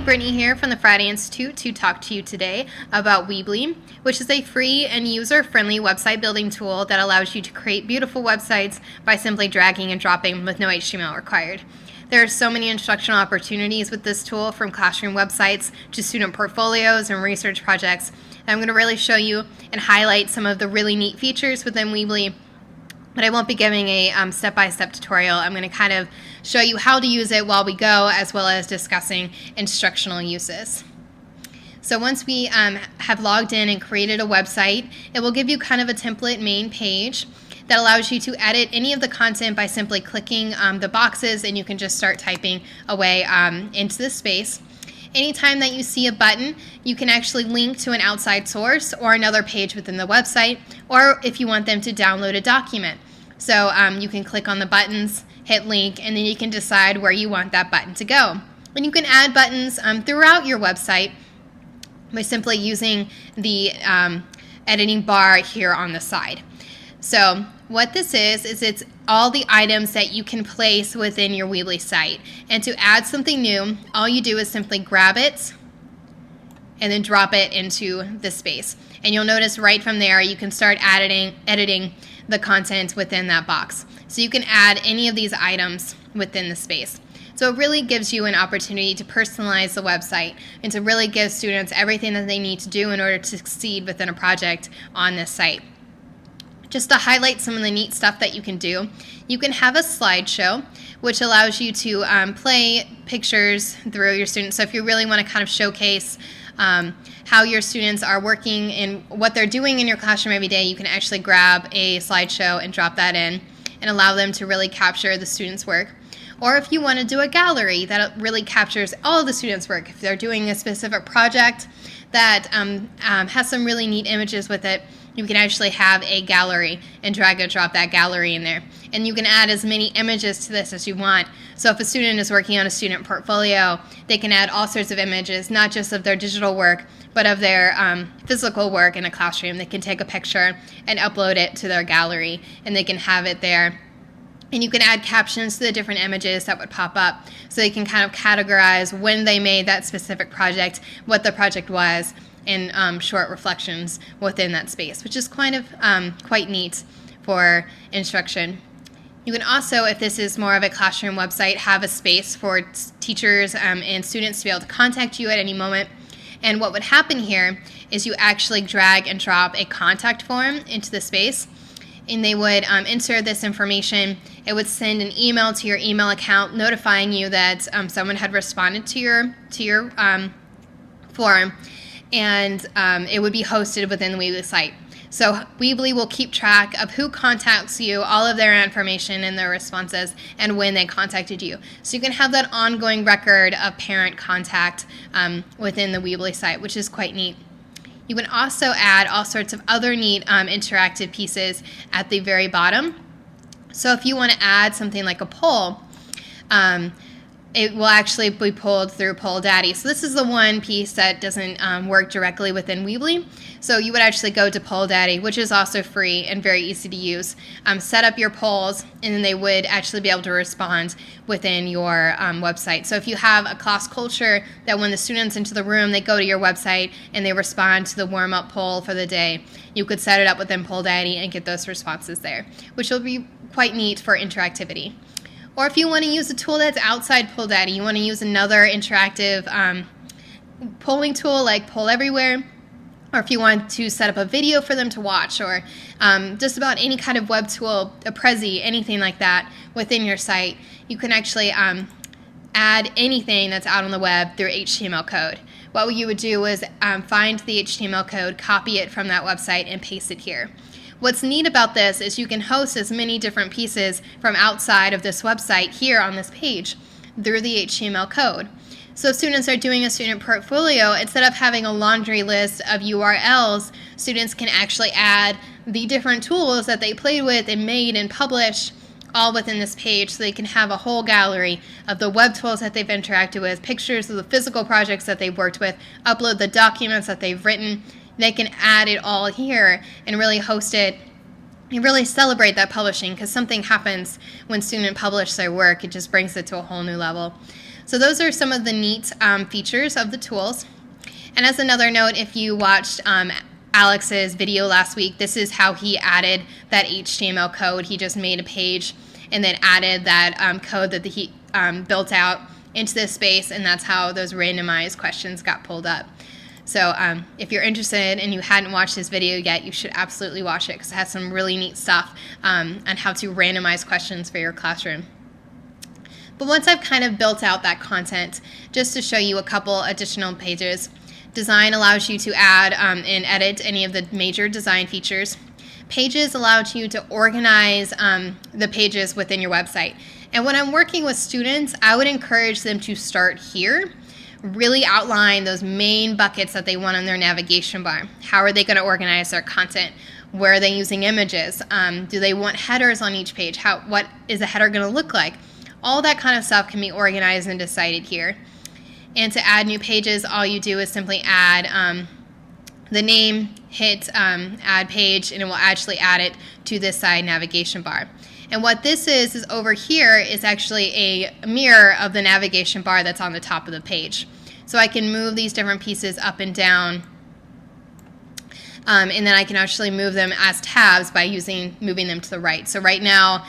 Brittany here from the Friday Institute to talk to you today about Weebly, which is a free and user-friendly website building tool that allows you to create beautiful websites by simply dragging and dropping with no HTML required. There are so many instructional opportunities with this tool, from classroom websites to student portfolios and research projects. And I'm going to really show you and highlight some of the really neat features within Weebly. But I won't be giving a step-by-step tutorial. I'm going to kind of show you how to use it while we go, as well as discussing instructional uses. So once we have logged in and created a website, it will give you kind of a template main page that allows you to edit any of the content by simply clicking the boxes, and you can just start typing away into the space. Anytime that you see a button, you can actually link to an outside source or another page within the website, or if you want them to download a document. So you can click on the buttons, hit link, and then you can decide where you want that button to go. And you can add buttons throughout your website by simply using the editing bar here on the side. So what this is it's all the items that you can place within your Weebly site. And to add something new, all you do is simply grab it and then drop it into the space. And you'll notice right from there you can start editing the content within that box. So you can add any of these items within the space. So it really gives you an opportunity to personalize the website and to really give students everything that they need to do in order to succeed within a project on this site. Just to highlight some of the neat stuff that you can do, you can have a slideshow, which allows you to play pictures through your students. So if you really want to kind of showcase how your students are working and what they're doing in your classroom every day, you can actually grab a slideshow and drop that in and allow them to really capture the students' work. Or if you want to do a gallery that really captures all of the students' work, if they're doing a specific project that has some really neat images with it, you can actually have a gallery and drag and drop that gallery in there. And you can add as many images to this as you want. So if a student is working on a student portfolio, they can add all sorts of images, not just of their digital work, but of their physical work in a classroom. They can take a picture and upload it to their gallery, and they can have it there. And you can add captions to the different images that would pop up, so they can kind of categorize when they made that specific project, what the project was, and short reflections within that space, which is quite neat for instruction. You can also, if this is more of a classroom website, have a space for teachers and students to be able to contact you at any moment. And what would happen here is you actually drag and drop a contact form into the space, and they would insert this information. It would send an email to your email account notifying you that someone had responded to your form, and it would be hosted within the Weebly site. So Weebly will keep track of who contacts you, all of their information and their responses, and when they contacted you. So you can have that ongoing record of parent contact within the Weebly site, which is quite neat. You can also add all sorts of other neat interactive pieces at the very bottom. So if you want to add something like a poll, it will actually be pulled through Poll Daddy. So this is the one piece that doesn't work directly within Weebly. So you would actually go to Poll Daddy, which is also free and very easy to use. Set up your polls, and then they would actually be able to respond within your website. So if you have a class culture that when the students into the room, they go to your website and they respond to the warm-up poll for the day, you could set it up within Poll Daddy and get those responses there, which will be quite neat for interactivity. Or if you want to use a tool that's outside Poll Daddy, you want to use another interactive polling tool like Poll Everywhere, or if you want to set up a video for them to watch, or just about any kind of web tool, a Prezi, anything like that within your site, you can actually add anything that's out on the web through HTML code. What you would do is find the HTML code, copy it from that website, and paste it here. What's neat about this is you can host as many different pieces from outside of this website here on this page through the HTML code. So if students are doing a student portfolio, instead of having a laundry list of URLs, students can actually add the different tools that they played with and made and published all within this page, so they can have a whole gallery of the web tools that they've interacted with, pictures of the physical projects that they've worked with, upload the documents that they've written. They can add it all here and really host it and really celebrate that publishing, because something happens when students publish their work. It just brings it to a whole new level. So those are some of the neat features of the tools. And as another note, if you watched Alex's video last week, this is how he added that HTML code. He just made a page and then added that code that he built out into this space, and that's how those randomized questions got pulled up. So if you're interested and you hadn't watched this video yet, you should absolutely watch it because it has some really neat stuff on how to randomize questions for your classroom. But once I've kind of built out that content, just to show you a couple additional pages, Design allows you to add and edit any of the major design features. Pages allows you to organize the pages within your website. And when I'm working with students, I would encourage them to start here. Really outline those main buckets that they want on their navigation bar. How are they going to organize their content? Where are they using images? Do they want headers on each page? What is a header going to look like? All that kind of stuff can be organized and decided here. And to add new pages, all you do is simply add the name, hit add page, and it will actually add it to this side navigation bar. And what this is over here is actually a mirror of the navigation bar that's on the top of the page. So I can move these different pieces up and down, and then I can actually move them as tabs by moving them to the right. So right now,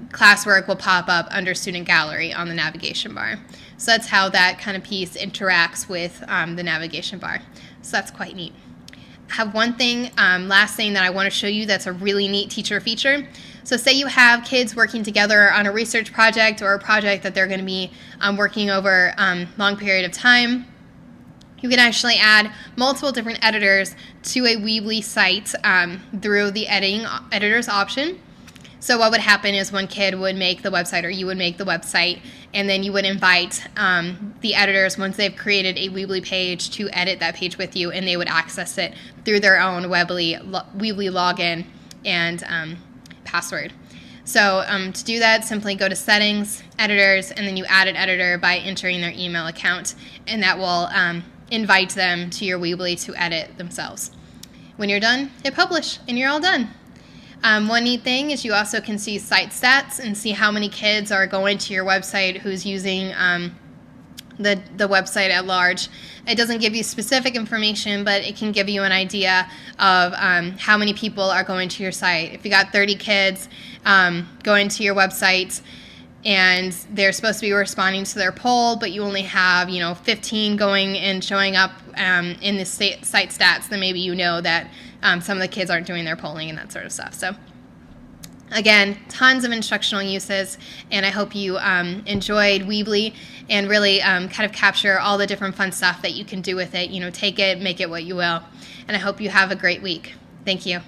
classwork will pop up under Student Gallery on the navigation bar. So that's how that kind of piece interacts with the navigation bar. So that's quite neat. I have one thing, last thing that I want to show you that's a really neat teacher feature. So say you have kids working together on a research project or a project that they're going to be working over a long period of time. You can actually add multiple different editors to a Weebly site through the editors option. So what would happen is one kid would make the website, or you would make the website, and then you would invite the editors, once they've created a Weebly page, to edit that page with you, and they would access it through their own Weebly login and password. So to do that, simply go to Settings, Editors, and then you add an editor by entering their email account, and that will invite them to your Weebly to edit themselves. When you're done, hit Publish, and you're all done. One neat thing is you also can see site stats and see how many kids are going to your website, who's using the website at large. It doesn't give you specific information, but it can give you an idea of how many people are going to your site. If you got 30 kids going to your website and they're supposed to be responding to their poll, but you only have 15 going and showing up in the site stats, then maybe you know that some of the kids aren't doing their polling and that sort of stuff. So again, tons of instructional uses, and I hope you enjoyed Weebly and really kind of capture all the different fun stuff that you can do with it. Take it, make it what you will, and I hope you have a great week. Thank you.